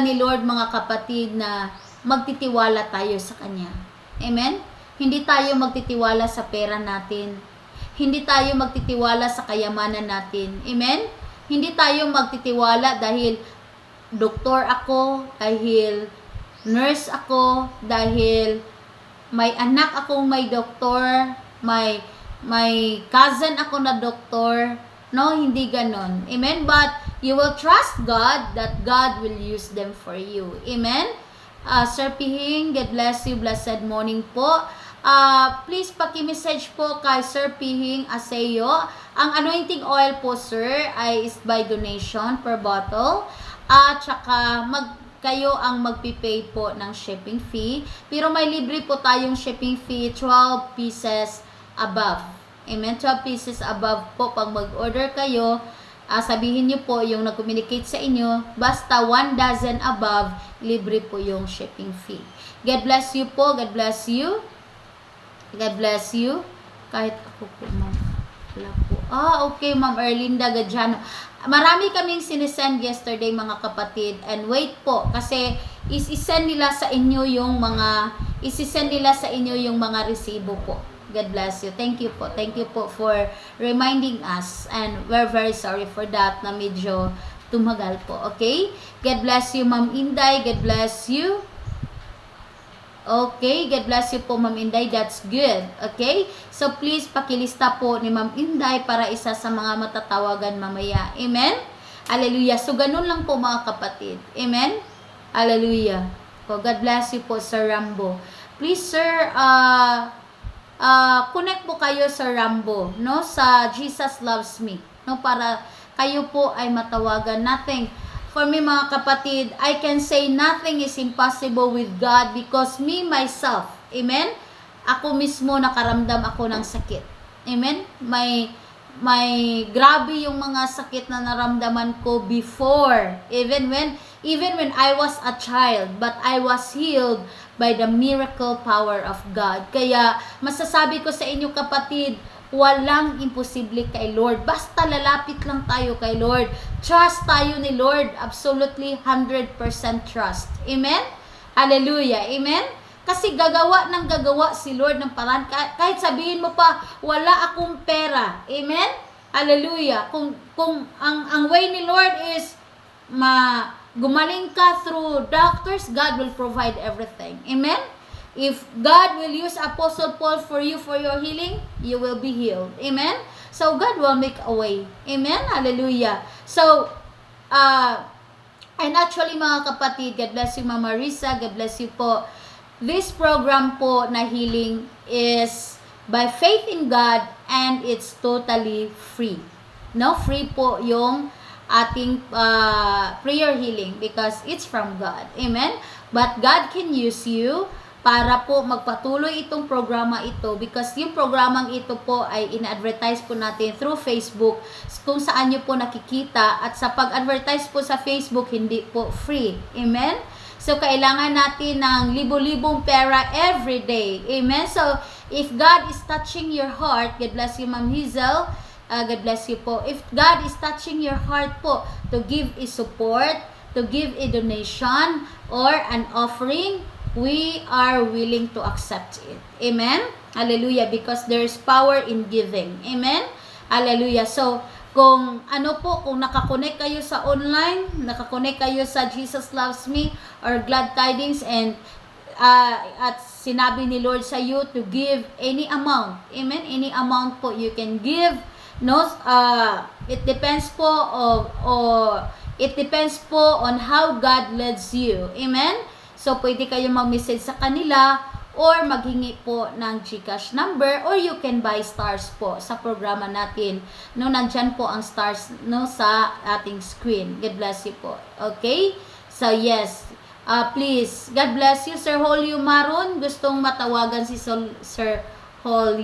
ni Lord, mga kapatid, na magtitiwala tayo sa Kanya. Amen? Hindi tayo magtitiwala sa pera natin. Hindi tayo magtitiwala sa kayamanan natin. Amen? Hindi tayo magtitiwala dahil doktor ako, dahil nurse ako, dahil may anak akong may doktor, may cousin ako na doktor. No, hindi ganon. Amen? But you will trust God that God will use them for you. Amen? Sir Pihing, God bless you. Blessed morning po. Please paki-message po kay Sir Pihing Aseyo. Ang anointing oil po, sir, ay is by donation per bottle. At saka kayo ang magpipay po ng shipping fee. Pero may libre po tayong shipping fee, 12 pieces above. Amen? 12 pieces above po. Pag mag-order kayo, sabihin nyo po yung nag-communicate sa inyo, basta 1 dozen above, libre po yung shipping fee. God bless you po. God bless you. God bless you. Kahit ako po, ma'am. Wala po. Okay, Ma'am Erlinda Gadiano. Marami kaming sinisend yesterday, mga kapatid. And wait po, kasi isisend nila sa inyo yung mga resibo po. God bless you. Thank you po. Thank you po for reminding us. And we're very sorry for that na medyo tumagal po. Okay? God bless you, Ma'am Inday. God bless you. Okay, God bless you po, Ma'am Inday. That's good. Okay? So, please, pakilista po ni Ma'am Inday para isa sa mga matatawagan mamaya. Amen? Hallelujah. So, ganun lang po, mga kapatid. Amen? Hallelujah. So, God bless you po, Sir Rambo. Please, sir, connect po kayo sa Rambo, no? Sa Jesus Loves Me, no? Para kayo po ay matawagan. For me, mga kapatid, I can say nothing is impossible with God because me, myself, amen? Ako mismo nakaramdam ako ng sakit. Amen? May grabe yung mga sakit na naramdaman ko before. Even when I was a child, but I was healed by the miracle power of God. Kaya masasabi ko sa inyo, kapatid, walang imposible kay Lord. Basta lalapit lang tayo kay Lord. Trust tayo ni Lord. Absolutely 100% trust. Amen? Hallelujah. Amen? Kasi gagawa si Lord ng paraan. Kahit sabihin mo pa, wala akong pera. Amen? Hallelujah. Kung ang way ni Lord is gumaling ka through doctors, God will provide everything. Amen? If God will use Apostle Paul for you for your healing, you will be healed. Amen? So, God will make a way. Amen? Hallelujah. So, and actually, mga kapatid, God bless you, Mama Risa. God bless you po. This program po na healing is by faith in God and it's totally free. No? Free po yung ating prayer healing because it's from God. Amen? But God can use you para po magpatuloy itong programa ito because yung programang ito po ay in-advertise po natin through Facebook kung saan nyo po nakikita at sa pag-advertise po sa Facebook hindi po free. Amen? So kailangan natin ng libo-libong pera every day. Amen? So if God is touching your heart, God bless you, Ma'am Hazel. God bless you po. If God is touching your heart po to give a support, to give a donation or an offering, we are willing to accept it. Amen? Hallelujah. Because there's power in giving. Amen? Hallelujah. So, kung nakakonect kayo sa online, nakakonect kayo sa Jesus Loves Me or Glad Tidings and at sinabi ni Lord sa you to give any amount. Amen? Any amount po you can give. No? It depends po on how God leads you. Amen? So, pwede kayo mag-message sa kanila or maghingi po ng GCash number or you can buy stars po sa programa natin. No, nandyan po ang stars no sa ating screen. God bless you po. Okay? So, yes. Please, God bless you, Sir Holly Maron. Gustong matawagan si Sir Holly.